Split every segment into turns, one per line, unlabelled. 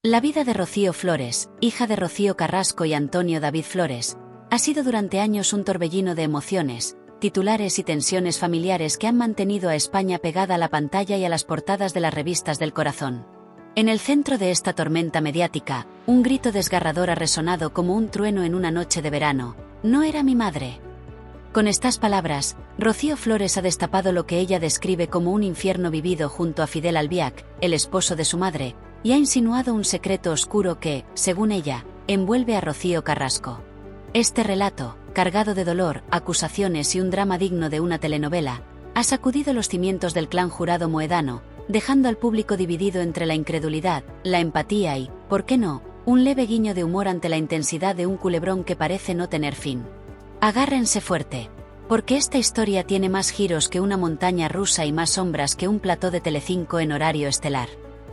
La vida de Rocío Flores, hija de Rocío Carrasco y Antonio David Flores, ha sido durante años un torbellino de emociones, titulares y tensiones familiares que han mantenido a España pegada a la pantalla y a las portadas de las revistas del corazón. En el centro de esta tormenta mediática, un grito desgarrador ha resonado como un trueno en una noche de verano: «No era mi madre». Con estas palabras, Rocío Flores ha destapado lo que ella describe como un infierno vivido junto a Fidel Albiac, el esposo de su madre, y ha insinuado un secreto oscuro que, según ella, envuelve a Rocío Carrasco. Este relato, cargado de dolor, acusaciones y un drama digno de una telenovela, ha sacudido los cimientos del clan Jurado Moedano, dejando al público dividido entre la incredulidad, la empatía y, ¿por qué no?, un leve guiño de humor ante la intensidad de un culebrón que parece no tener fin. Agárrense fuerte, porque esta historia tiene más giros que una montaña rusa y más sombras que un plató de Telecinco en horario estelar.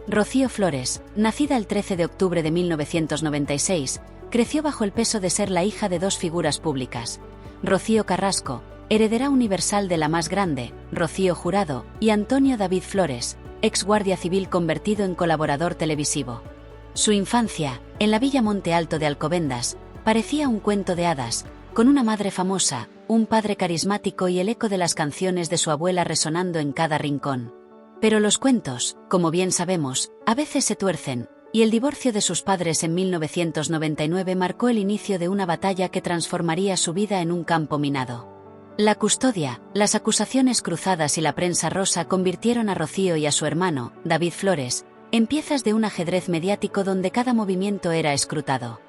Rocío Flores, nacida el 13 de octubre de 1996, creció bajo el peso de ser la hija de dos figuras públicas. Rocío Carrasco, heredera universal de la más grande, Rocío Jurado, y Antonio David Flores, ex guardia civil convertido en colaborador televisivo. Su infancia, en la Villa Monte Alto de Alcobendas, parecía un cuento de hadas, con una madre famosa, un padre carismático y el eco de las canciones de su abuela resonando en cada rincón. Pero los cuentos, como bien sabemos, a veces se tuercen, y el divorcio de sus padres en 1999 marcó el inicio de una batalla que transformaría su vida en un campo minado. La custodia, las acusaciones cruzadas y la prensa rosa convirtieron a Rocío y a su hermano, David Flores, en piezas de un ajedrez mediático donde cada movimiento era escrutado.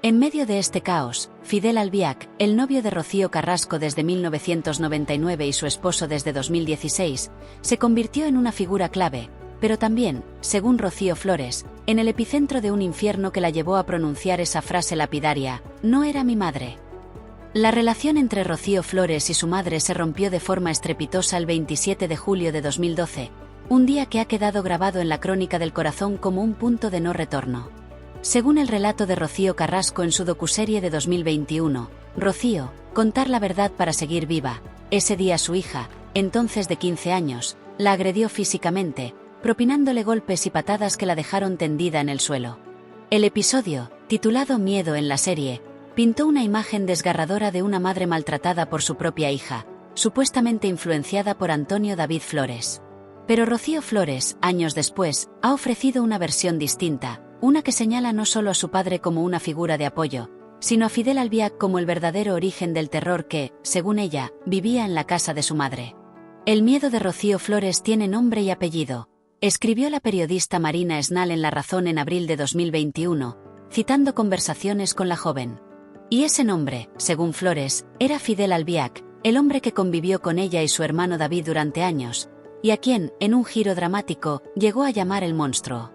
En medio de este caos, Fidel Albiac, el novio de Rocío Carrasco desde 1999 y su esposo desde 2016, se convirtió en una figura clave, pero también, según Rocío Flores, en el epicentro de un infierno que la llevó a pronunciar esa frase lapidaria: «No era mi madre». La relación entre Rocío Flores y su madre se rompió de forma estrepitosa el 27 de julio de 2012, un día que ha quedado grabado en la crónica del corazón como un punto de no retorno. Según el relato de Rocío Carrasco en su docuserie de 2021, Rocío, contar la verdad para seguir viva, ese día su hija, entonces de 15 años, la agredió físicamente, propinándole golpes y patadas que la dejaron tendida en el suelo. El episodio, titulado Miedo en la serie, pintó una imagen desgarradora de una madre maltratada por su propia hija, supuestamente influenciada por Antonio David Flores. Pero Rocío Flores, años después, ha ofrecido una versión distinta, una que señala no solo a su padre como una figura de apoyo, sino a Fidel Albiac como el verdadero origen del terror que, según ella, vivía en la casa de su madre. El miedo de Rocío Flores tiene nombre y apellido, escribió la periodista Marina Esnal en La Razón en abril de 2021, citando conversaciones con la joven. Y ese nombre, según Flores, era Fidel Albiac, el hombre que convivió con ella y su hermano David durante años, y a quien, en un giro dramático, llegó a llamar el monstruo.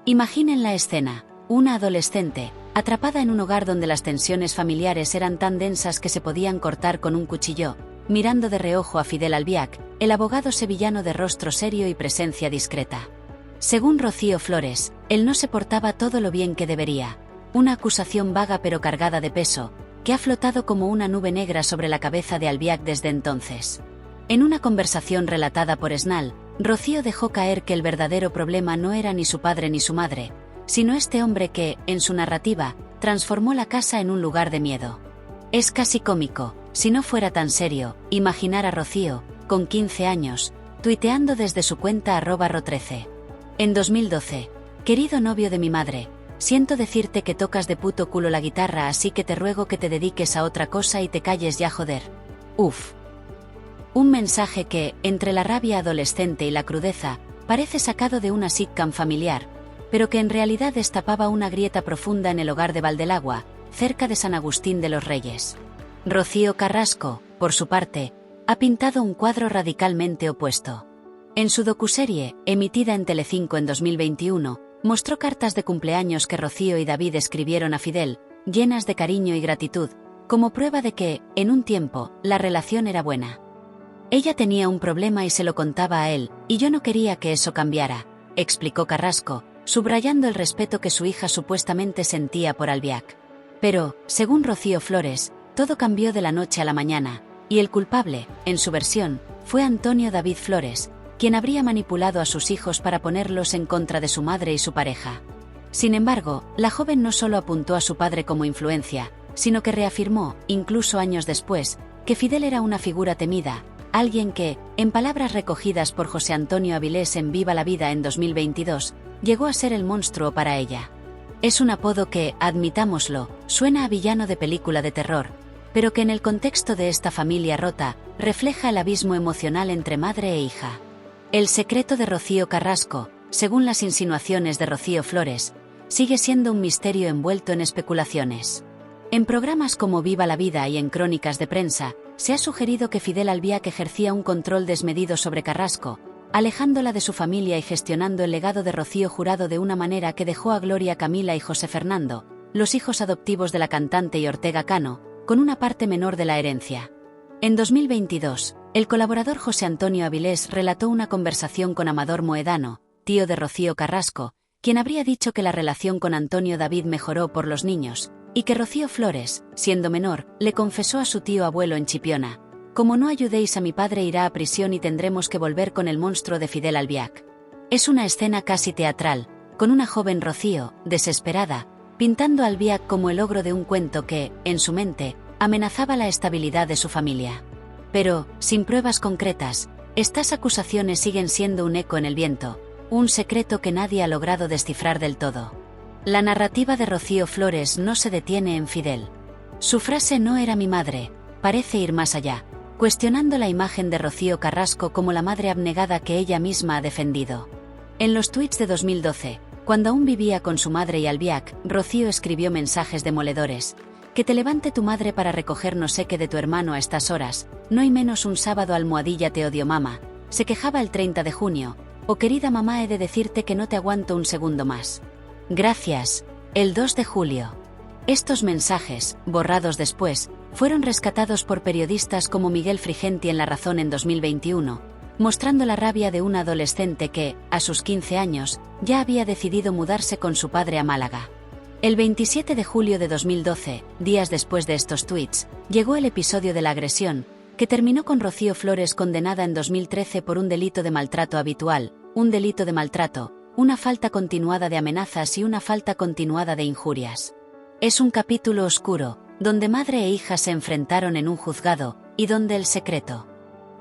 Imaginen la escena: una adolescente, atrapada en un hogar donde las tensiones familiares eran tan densas que se podían cortar con un cuchillo, mirando de reojo a Fidel Albiac, el abogado sevillano de rostro serio y presencia discreta. Según Rocío Flores, él no se portaba todo lo bien que debería, una acusación vaga pero cargada de peso, que ha flotado como una nube negra sobre la cabeza de Albiac desde entonces. En una conversación relatada por Esnal, Rocío dejó caer que el verdadero problema no era ni su padre ni su madre, sino este hombre que, en su narrativa, transformó la casa en un lugar de miedo. Es casi cómico, si no fuera tan serio, imaginar a Rocío, con 15 años, tuiteando desde su cuenta @ro13. En 2012, querido novio de mi madre, siento decirte que tocas de puto culo la guitarra, así que te ruego que te dediques a otra cosa y te calles ya, joder. Uf. Un mensaje que, entre la rabia adolescente y la crudeza, parece sacado de una sitcom familiar, pero que en realidad destapaba una grieta profunda en el hogar de Valdelagua, cerca de San Agustín de los Reyes. Rocío Carrasco, por su parte, ha pintado un cuadro radicalmente opuesto. En su docuserie, emitida en Telecinco en 2021, mostró cartas de cumpleaños que Rocío y David escribieron a Fidel, llenas de cariño y gratitud, como prueba de que, en un tiempo, la relación era buena. Ella tenía un problema y se lo contaba a él, y yo no quería que eso cambiara, explicó Carrasco, subrayando el respeto que su hija supuestamente sentía por Albiac. Pero, según Rocío Flores, todo cambió de la noche a la mañana, y el culpable, en su versión, fue Antonio David Flores, quien habría manipulado a sus hijos para ponerlos en contra de su madre y su pareja. Sin embargo, la joven no solo apuntó a su padre como influencia, sino que reafirmó, incluso años después, que Fidel era una figura temida, alguien que, en palabras recogidas por José Antonio Avilés en Viva la Vida en 2022, llegó a ser el monstruo para ella. Es un apodo que, admitámoslo, suena a villano de película de terror, pero que en el contexto de esta familia rota, refleja el abismo emocional entre madre e hija. El secreto de Rocío Carrasco, según las insinuaciones de Rocío Flores, sigue siendo un misterio envuelto en especulaciones. En programas como Viva la Vida y en crónicas de prensa, se ha sugerido que Fidel Albiac ejercía un control desmedido sobre Carrasco, alejándola de su familia y gestionando el legado de Rocío Jurado de una manera que dejó a Gloria Camila y José Fernando, los hijos adoptivos de la cantante y Ortega Cano, con una parte menor de la herencia. En 2022, el colaborador José Antonio Avilés relató una conversación con Amador Moedano, tío de Rocío Carrasco, quien habría dicho que la relación con Antonio David mejoró por los niños, y que Rocío Flores, siendo menor, le confesó a su tío abuelo en Chipiona: «Como no ayudéis a mi padre irá a prisión y tendremos que volver con el monstruo de Fidel Albiac». Es una escena casi teatral, con una joven Rocío, desesperada, pintando a Albiac como el ogro de un cuento que, en su mente, amenazaba la estabilidad de su familia. Pero, sin pruebas concretas, estas acusaciones siguen siendo un eco en el viento, un secreto que nadie ha logrado descifrar del todo. La narrativa de Rocío Flores no se detiene en Fidel. Su frase «no era mi madre» parece ir más allá, cuestionando la imagen de Rocío Carrasco como la madre abnegada que ella misma ha defendido. En los tuits de 2012, cuando aún vivía con su madre y Albiac, Rocío escribió mensajes demoledores: «Que te levante tu madre para recoger no sé qué de tu hermano a estas horas, no hay menos un sábado almohadilla te odio mamá», se quejaba el 30 de junio, «o querida mamá he de decirte que no te aguanto un segundo más. Gracias», el 2 de julio. Estos mensajes, borrados después, fueron rescatados por periodistas como Miguel Frigenti en La Razón en 2021, mostrando la rabia de una adolescente que, a sus 15 años, ya había decidido mudarse con su padre a Málaga. El 27 de julio de 2012, días después de estos tuits, llegó el episodio de la agresión, que terminó con Rocío Flores condenada en 2013 por un delito de maltrato habitual, un delito de maltrato, una falta continuada de amenazas y una falta continuada de injurias. Es un capítulo oscuro, donde madre e hija se enfrentaron en un juzgado, y donde el secreto.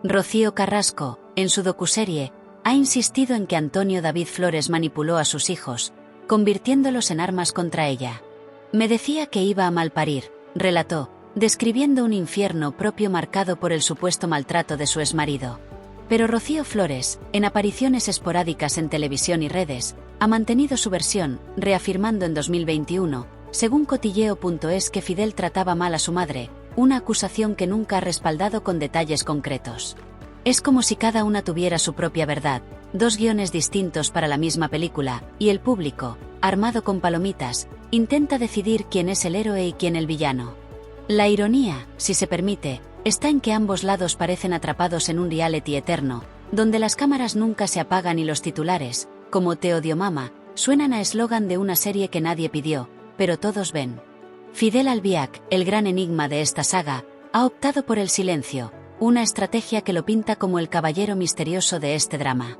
Rocío Carrasco, en su docuserie, ha insistido en que Antonio David Flores manipuló a sus hijos, convirtiéndolos en armas contra ella. «Me decía que iba a malparir», relató, describiendo un infierno propio marcado por el supuesto maltrato de su exmarido. Pero Rocío Flores, en apariciones esporádicas en televisión y redes, ha mantenido su versión, reafirmando en 2021, según Cotilleo.es, que Fidel trataba mal a su madre, una acusación que nunca ha respaldado con detalles concretos. Es como si cada una tuviera su propia verdad, dos guiones distintos para la misma película, y el público, armado con palomitas, intenta decidir quién es el héroe y quién el villano. La ironía, si se permite, está en que ambos lados parecen atrapados en un reality eterno, donde las cámaras nunca se apagan y los titulares, como «Te odio mamá», suenan a eslogan de una serie que nadie pidió, pero todos ven. Fidel Albiac, el gran enigma de esta saga, ha optado por el silencio, una estrategia que lo pinta como el caballero misterioso de este drama.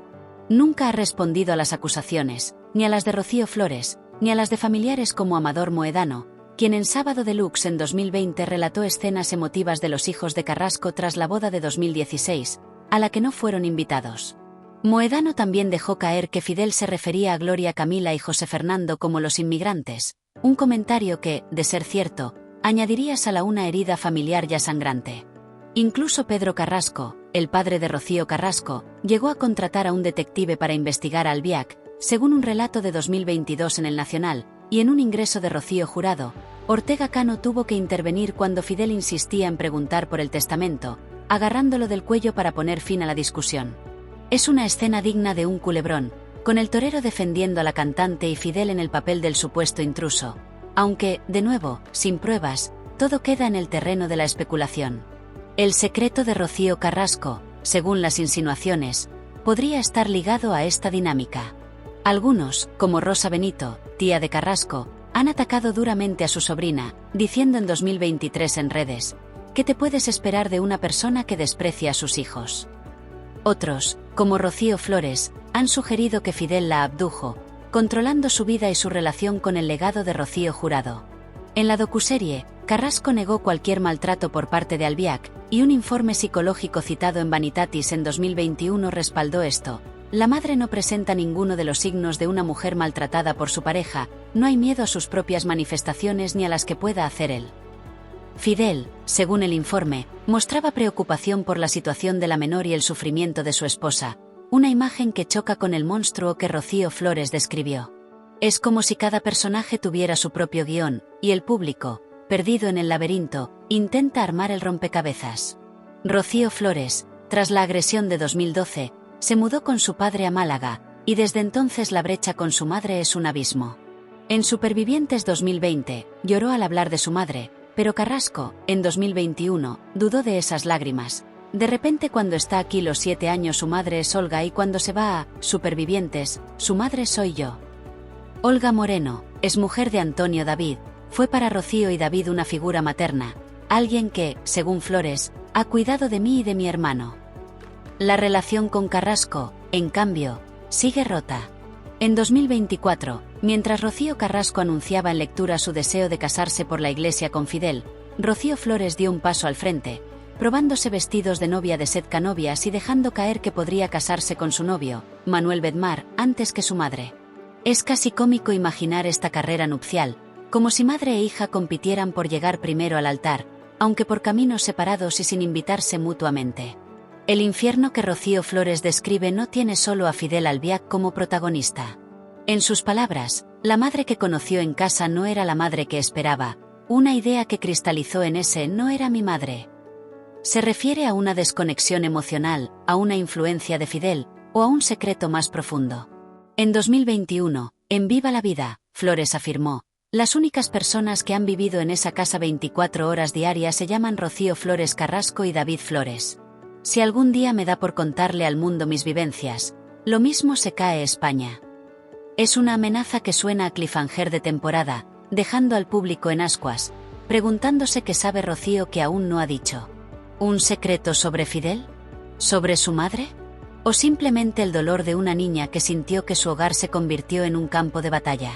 Nunca ha respondido a las acusaciones, ni a las de Rocío Flores, ni a las de familiares como Amador Moedano, quien en Sábado Deluxe en 2020 relató escenas emotivas de los hijos de Carrasco tras la boda de 2016, a la que no fueron invitados. Moedano también dejó caer que Fidel se refería a Gloria Camila y José Fernando como los inmigrantes, un comentario que, de ser cierto, añadiría sal a una herida familiar ya sangrante. Incluso Pedro Carrasco, el padre de Rocío Carrasco, llegó a contratar a un detective para investigar a Albiac, según un relato de 2022 en El Nacional, y en un ingreso de Rocío Jurado, Ortega Cano tuvo que intervenir cuando Fidel insistía en preguntar por el testamento, agarrándolo del cuello para poner fin a la discusión. Es una escena digna de un culebrón, con el torero defendiendo a la cantante y Fidel en el papel del supuesto intruso, aunque, de nuevo, sin pruebas, todo queda en el terreno de la especulación. El secreto de Rocío Carrasco, según las insinuaciones, podría estar ligado a esta dinámica. Algunos, como Rosa Benito, tía de Carrasco, han atacado duramente a su sobrina, diciendo en 2023 en redes: ¿qué te puedes esperar de una persona que desprecia a sus hijos? Otros, como Rocío Flores, han sugerido que Fidel la abdujo, controlando su vida y su relación con el legado de Rocío Jurado. En la docuserie, Carrasco negó cualquier maltrato por parte de Albiach, y un informe psicológico citado en Vanitatis en 2021 respaldó esto. La madre no presenta ninguno de los signos de una mujer maltratada por su pareja, no hay miedo a sus propias manifestaciones ni a las que pueda hacer él. Fidel, según el informe, mostraba preocupación por la situación de la menor y el sufrimiento de su esposa, una imagen que choca con el monstruo que Rocío Flores describió. Es como si cada personaje tuviera su propio guión, y el público, perdido en el laberinto, intenta armar el rompecabezas. Rocío Flores, tras la agresión de 2012, se mudó con su padre a Málaga, y desde entonces la brecha con su madre es un abismo. En Supervivientes 2020, lloró al hablar de su madre, pero Carrasco, en 2021, dudó de esas lágrimas. De repente cuando está aquí los 7 años su madre es Olga y cuando se va a Supervivientes, su madre soy yo. Olga Moreno, es mujer de Antonio David, fue para Rocío y David una figura materna, alguien que, según Flores, ha cuidado de mí y de mi hermano. La relación con Carrasco, en cambio, sigue rota. En 2024, mientras Rocío Carrasco anunciaba en lectura su deseo de casarse por la iglesia con Fidel, Rocío Flores dio un paso al frente, probándose vestidos de novia de Set Canovas y dejando caer que podría casarse con su novio, Manuel Bedmar, antes que su madre. Es casi cómico imaginar esta carrera nupcial, como si madre e hija compitieran por llegar primero al altar, aunque por caminos separados y sin invitarse mutuamente. El infierno que Rocío Flores describe no tiene solo a Fidel Albiach como protagonista. En sus palabras, la madre que conoció en casa no era la madre que esperaba, una idea que cristalizó en ese no era mi madre. Se refiere a una desconexión emocional, a una influencia de Fidel, o a un secreto más profundo. En 2021, en Viva la Vida, Flores afirmó, las únicas personas que han vivido en esa casa 24 horas diarias se llaman Rocío Flores Carrasco y David Flores. Si algún día me da por contarle al mundo mis vivencias, lo mismo se cae España. Es una amenaza que suena a cliffhanger de temporada, dejando al público en ascuas, preguntándose qué sabe Rocío que aún no ha dicho. ¿Un secreto sobre Fidel? ¿Sobre su madre? ¿O simplemente el dolor de una niña que sintió que su hogar se convirtió en un campo de batalla?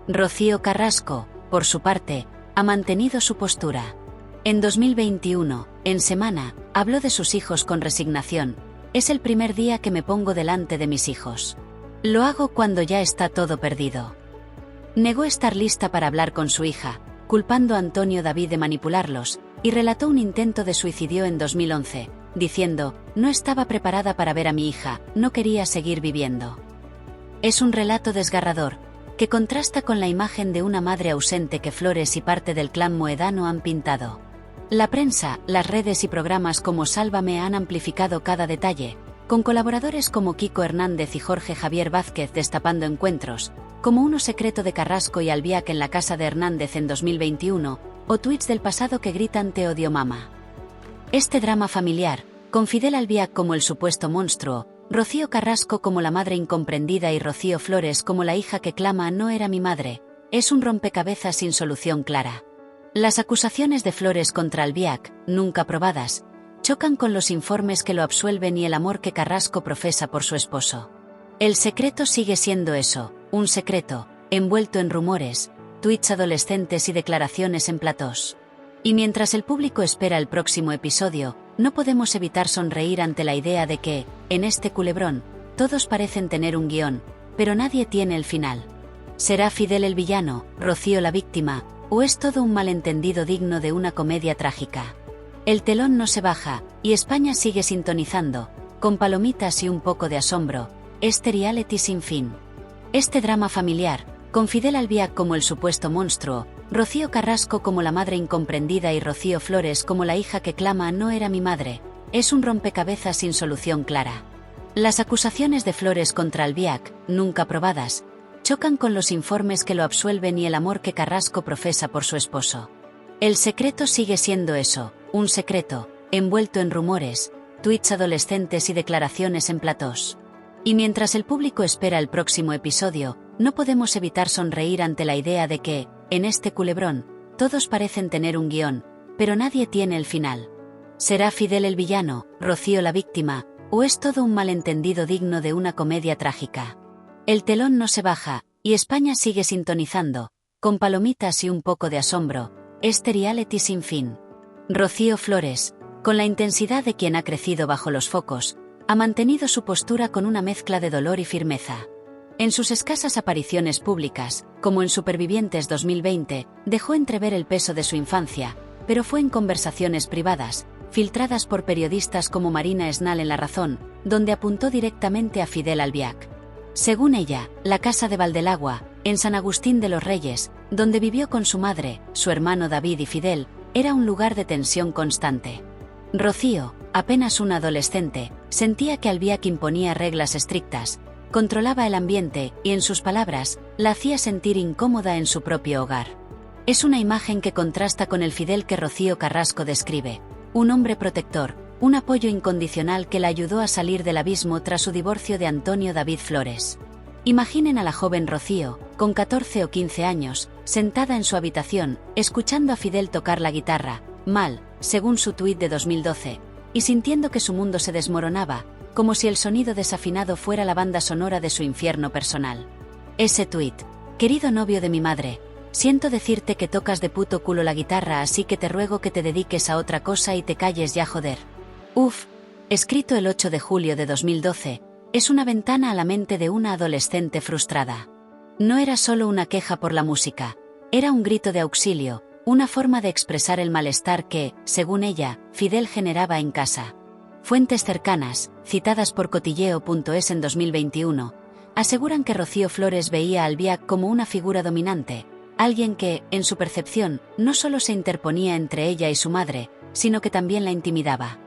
Rocío Carrasco, por su parte, ha mantenido su postura. En 2021, en Semana, habló de sus hijos con resignación. Es el primer día que me pongo delante de mis hijos. Lo hago cuando ya está todo perdido. Negó estar lista para hablar con su hija, culpando a Antonio David de manipularlos, y relató un intento de suicidio en 2011, diciendo, no estaba preparada para ver a mi hija, no quería seguir viviendo. Es un relato desgarrador, que contrasta con la imagen de una madre ausente que Flores y parte del clan moedano han pintado. La prensa, las redes y programas como Sálvame han amplificado cada detalle, con colaboradores como Kiko Hernández y Jorge Javier Vázquez destapando encuentros, como uno secreto de Carrasco y Albiach en la casa de Hernández en 2021, o tweets del pasado que gritan "Te odio mamá". Este drama familiar, con Fidel Albiach como el supuesto monstruo, Rocío Carrasco como la madre incomprendida y Rocío Flores como la hija que clama "no era mi madre", es un rompecabezas sin solución clara. Las acusaciones de Flores contra Albiach, nunca probadas, chocan con los informes que lo absuelven y el amor que Carrasco profesa por su esposo. El secreto sigue siendo eso, un secreto, envuelto en rumores, tweets adolescentes y declaraciones en platós. Y mientras el público espera el próximo episodio, no podemos evitar sonreír ante la idea de que, en este culebrón, todos parecen tener un guión, pero nadie tiene el final. ¿Será Fidel el villano, Rocío la víctima, o es todo un malentendido digno de una comedia trágica? El telón no se baja, y España sigue sintonizando, con palomitas y un poco de asombro, este reality sin fin. Este drama familiar, con Fidel Albiach como el supuesto monstruo, Rocío Carrasco como la madre incomprendida y Rocío Flores como la hija que clama "no era mi madre", es un rompecabezas sin solución clara. Las acusaciones de Flores contra Albiach, nunca probadas, chocan con los informes que lo absuelven y el amor que Carrasco profesa por su esposo. El secreto sigue siendo eso, un secreto, envuelto en rumores, tweets adolescentes y declaraciones en platós. Y mientras el público espera el próximo episodio, no podemos evitar sonreír ante la idea de que, en este culebrón, todos parecen tener un guión, pero nadie tiene el final. ¿Será Fidel el villano, Rocío la víctima, o es todo un malentendido digno de una comedia trágica? El telón no se baja, y España sigue sintonizando, con palomitas y un poco de asombro, este reality sin fin. Rocío Flores, con la intensidad de quien ha crecido bajo los focos, ha mantenido su postura con una mezcla de dolor y firmeza. En sus escasas apariciones públicas, como en Supervivientes 2020, dejó entrever el peso de su infancia, pero fue en conversaciones privadas, filtradas por periodistas como Marina Esnal en La Razón, donde apuntó directamente a Fidel Albiac. Según ella, la casa de Valdelagua, en San Agustín de los Reyes, donde vivió con su madre, su hermano David y Fidel, era un lugar de tensión constante. Rocío, apenas una adolescente, sentía que Albiac imponía reglas estrictas, controlaba el ambiente y, en sus palabras, la hacía sentir incómoda en su propio hogar. Es una imagen que contrasta con el Fidel que Rocío Carrasco describe, un hombre protector, un apoyo incondicional que la ayudó a salir del abismo tras su divorcio de Antonio David Flores. Imaginen a la joven Rocío, con 14 o 15 años, sentada en su habitación, escuchando a Fidel tocar la guitarra, mal, según su tuit de 2012, y sintiendo que su mundo se desmoronaba, como si el sonido desafinado fuera la banda sonora de su infierno personal. Ese tuit: querido novio de mi madre, siento decirte que tocas de puto culo la guitarra, así que te ruego que te dediques a otra cosa y te calles ya, joder. Uf, escrito el 8 de julio de 2012, es una ventana a la mente de una adolescente frustrada. No era solo una queja por la música, era un grito de auxilio, una forma de expresar el malestar que, según ella, Fidel generaba en casa. Fuentes cercanas, citadas por Cotilleo.es en 2021, aseguran que Rocío Flores veía a Albiac como una figura dominante, alguien que, en su percepción, no solo se interponía entre ella y su madre, sino que también la intimidaba.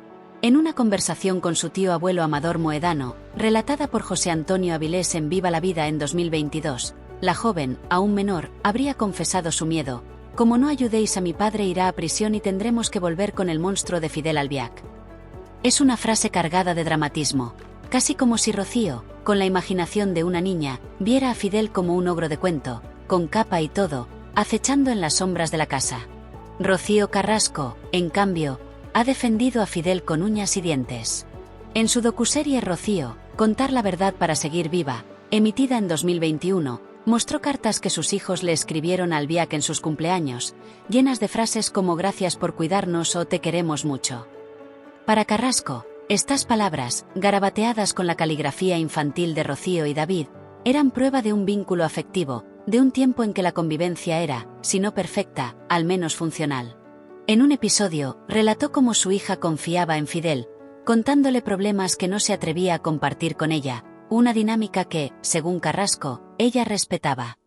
En una conversación con su tío abuelo Amador Moedano, relatada por José Antonio Avilés en Viva la Vida en 2022, la joven, aún menor, habría confesado su miedo: como no ayudéis a mi padre irá a prisión y tendremos que volver con el monstruo de Fidel Albiac. Es una frase cargada de dramatismo, casi como si Rocío, con la imaginación de una niña, viera a Fidel como un ogro de cuento, con capa y todo, acechando en las sombras de la casa. Rocío Carrasco, en cambio, ha defendido a Fidel con uñas y dientes. En su docuserie Rocío, Contar la verdad para seguir viva, emitida en 2021, mostró cartas que sus hijos le escribieron a Albiac en sus cumpleaños, llenas de frases como gracias por cuidarnos o te queremos mucho. Para Carrasco, estas palabras, garabateadas con la caligrafía infantil de Rocío y David, eran prueba de un vínculo afectivo, de un tiempo en que la convivencia era, si no perfecta, al menos funcional. En un episodio, relató cómo su hija confiaba en Fidel, contándole problemas que no se atrevía a compartir con ella, una dinámica que, según Carrasco, ella respetaba.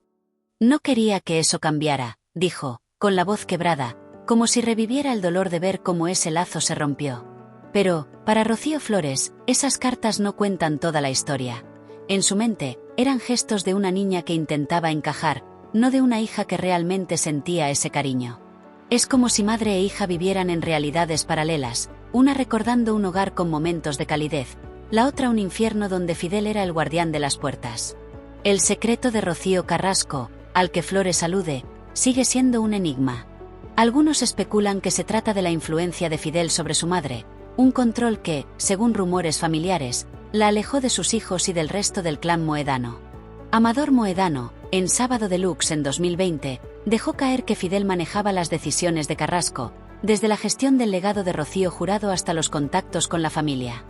No quería que eso cambiara, dijo, con la voz quebrada, como si reviviera el dolor de ver cómo ese lazo se rompió. Pero, para Rocío Flores, esas cartas no cuentan toda la historia. En su mente, eran gestos de una niña que intentaba encajar, no de una hija que realmente sentía ese cariño. Es como si madre e hija vivieran en realidades paralelas, una recordando un hogar con momentos de calidez, la otra un infierno donde Fidel era el guardián de las puertas. El secreto de Rocío Carrasco, al que Flores alude, sigue siendo un enigma. Algunos especulan que se trata de la influencia de Fidel sobre su madre, un control que, según rumores familiares, la alejó de sus hijos y del resto del clan Moedano. Amador Moedano, en Sábado Deluxe en 2020, dejó caer que Fidel manejaba las decisiones de Carrasco, desde la gestión del legado de Rocío Jurado hasta los contactos con la familia.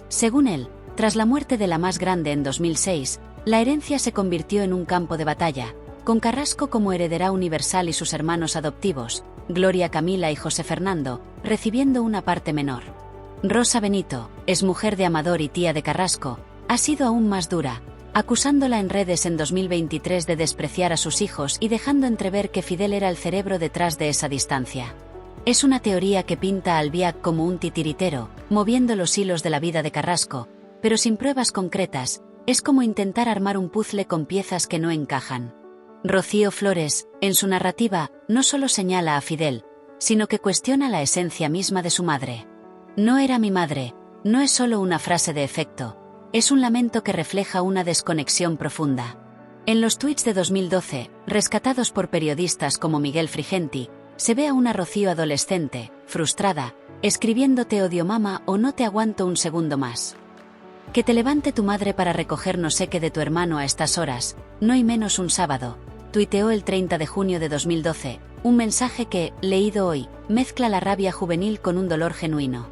Según él, tras la muerte de la más grande en 2006, la herencia se convirtió en un campo de batalla, con Carrasco como heredera universal y sus hermanos adoptivos, Gloria Camila y José Fernando, recibiendo una parte menor. Rosa Benito, exmujer de Amador y tía de Carrasco, ha sido aún más dura, acusándola en redes en 2023 de despreciar a sus hijos y dejando entrever que Fidel era el cerebro detrás de esa distancia. Es una teoría que pinta a Albiac como un titiritero, moviendo los hilos de la vida de Carrasco, pero sin pruebas concretas, es como intentar armar un puzzle con piezas que no encajan. Rocío Flores, en su narrativa, no solo señala a Fidel, sino que cuestiona la esencia misma de su madre. No era mi madre, no es solo una frase de efecto, es un lamento que refleja una desconexión profunda. En los tuits de 2012, rescatados por periodistas como Miguel Frigenti, se ve a una Rocío adolescente, frustrada, escribiendo te odio mamá o no te aguanto un segundo más. Que te levante tu madre para recoger no sé qué de tu hermano a estas horas, no y menos un sábado, tuiteó el 30 de junio de 2012, un mensaje que, leído hoy, mezcla la rabia juvenil con un dolor genuino.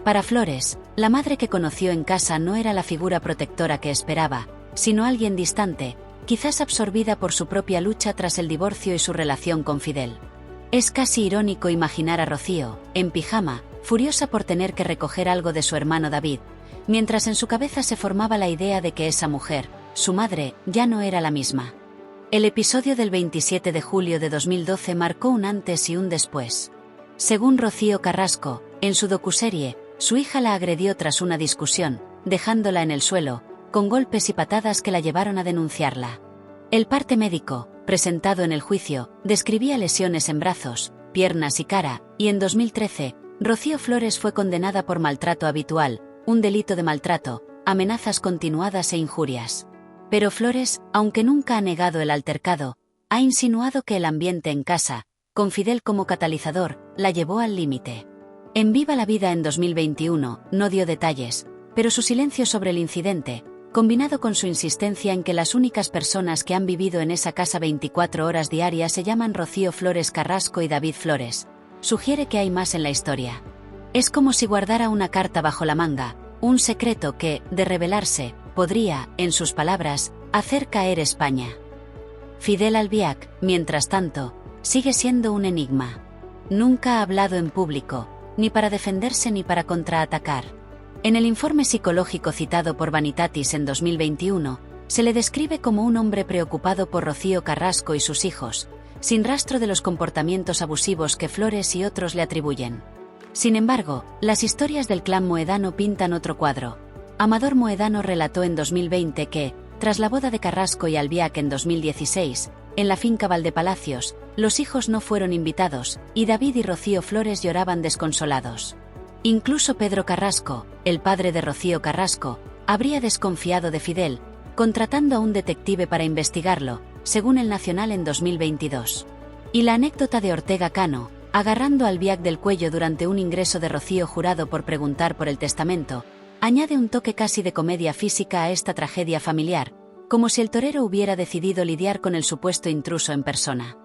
Para Flores, la madre que conoció en casa no era la figura protectora que esperaba, sino alguien distante, quizás absorbida por su propia lucha tras el divorcio y su relación con Fidel. Es casi irónico imaginar a Rocío, en pijama, furiosa por tener que recoger algo de su hermano David, mientras en su cabeza se formaba la idea de que esa mujer, su madre, ya no era la misma. El episodio del 27 de julio de 2012 marcó un antes y un después. Según Rocío Carrasco, en su docuserie, su hija la agredió tras una discusión, dejándola en el suelo, con golpes y patadas que la llevaron a denunciarla. El parte médico, presentado en el juicio, describía lesiones en brazos, piernas y cara, y en 2013, Rocío Flores fue condenada por maltrato habitual, un delito de maltrato, amenazas continuadas e injurias. Pero Flores, aunque nunca ha negado el altercado, ha insinuado que el ambiente en casa, con Fidel como catalizador, la llevó al límite. En Viva la Vida en 2021, no dio detalles, pero su silencio sobre el incidente, combinado con su insistencia en que las únicas personas que han vivido en esa casa 24 horas diarias se llaman Rocío Flores Carrasco y David Flores, sugiere que hay más en la historia. Es como si guardara una carta bajo la manga, un secreto que, de revelarse, podría, en sus palabras, hacer caer España. Fidel Albiac, mientras tanto, sigue siendo un enigma. Nunca ha hablado en público, ni para defenderse ni para contraatacar. En el informe psicológico citado por Vanitatis en 2021, se le describe como un hombre preocupado por Rocío Carrasco y sus hijos, sin rastro de los comportamientos abusivos que Flores y otros le atribuyen. Sin embargo, las historias del clan Moedano pintan otro cuadro. Amador Moedano relató en 2020 que, tras la boda de Carrasco y Albiac en 2016, en la finca Valdepalacios, los hijos no fueron invitados, y David y Rocío Flores lloraban desconsolados. Incluso Pedro Carrasco, el padre de Rocío Carrasco, habría desconfiado de Fidel, contratando a un detective para investigarlo, según El Nacional en 2022. Y la anécdota de Ortega Cano, agarrando a Albiac del cuello durante un ingreso de Rocío Jurado por preguntar por el testamento, añade un toque casi de comedia física a esta tragedia familiar, como si el torero hubiera decidido lidiar con el supuesto intruso en persona.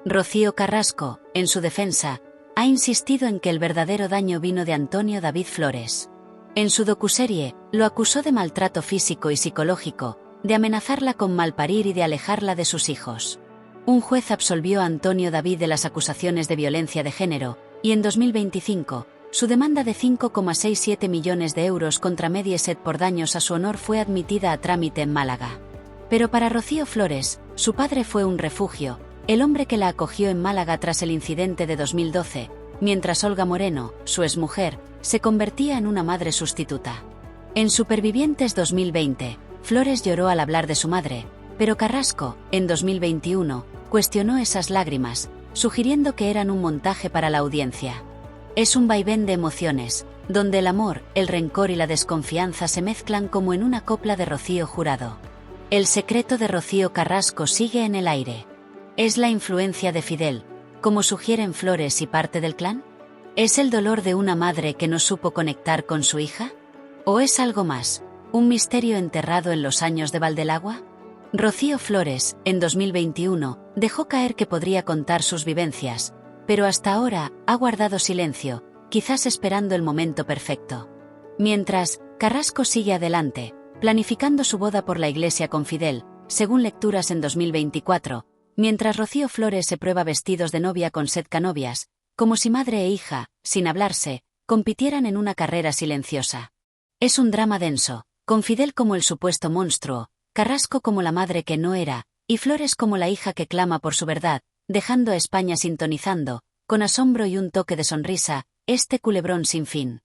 Rocío Carrasco, en su defensa, ha insistido en que el verdadero daño vino de Antonio David Flores. En su docuserie, lo acusó de maltrato físico y psicológico, de amenazarla con malparir y de alejarla de sus hijos. Un juez absolvió a Antonio David de las acusaciones de violencia de género, y en 2025, su demanda de 5,67 millones de euros contra Mediaset por daños a su honor fue admitida a trámite en Málaga. Pero para Rocío Flores, su padre fue un refugio, el hombre que la acogió en Málaga tras el incidente de 2012, mientras Olga Moreno, su exmujer, se convertía en una madre sustituta. En Supervivientes 2020, Flores lloró al hablar de su madre, pero Carrasco, en 2021, cuestionó esas lágrimas, sugiriendo que eran un montaje para la audiencia. Es un vaivén de emociones, donde el amor, el rencor y la desconfianza se mezclan como en una copla de Rocío Jurado. El secreto de Rocío Carrasco sigue en el aire. ¿Es la influencia de Fidel, como sugieren Flores y parte del clan? ¿Es el dolor de una madre que no supo conectar con su hija? ¿O es algo más, un misterio enterrado en los años de Valdelagua? Rocío Flores, en 2021, dejó caer que podría contar sus vivencias, pero hasta ahora ha guardado silencio, quizás esperando el momento perfecto. Mientras, Carrasco sigue adelante, planificando su boda por la iglesia con Fidel, según lecturas en 2024, mientras Rocío Flores se prueba vestidos de novia con Seth Canobias, como si madre e hija, sin hablarse, compitieran en una carrera silenciosa. Es un drama denso, con Fidel como el supuesto monstruo, Carrasco como la madre que no era, y Flores como la hija que clama por su verdad, dejando a España sintonizando, con asombro y un toque de sonrisa, este culebrón sin fin.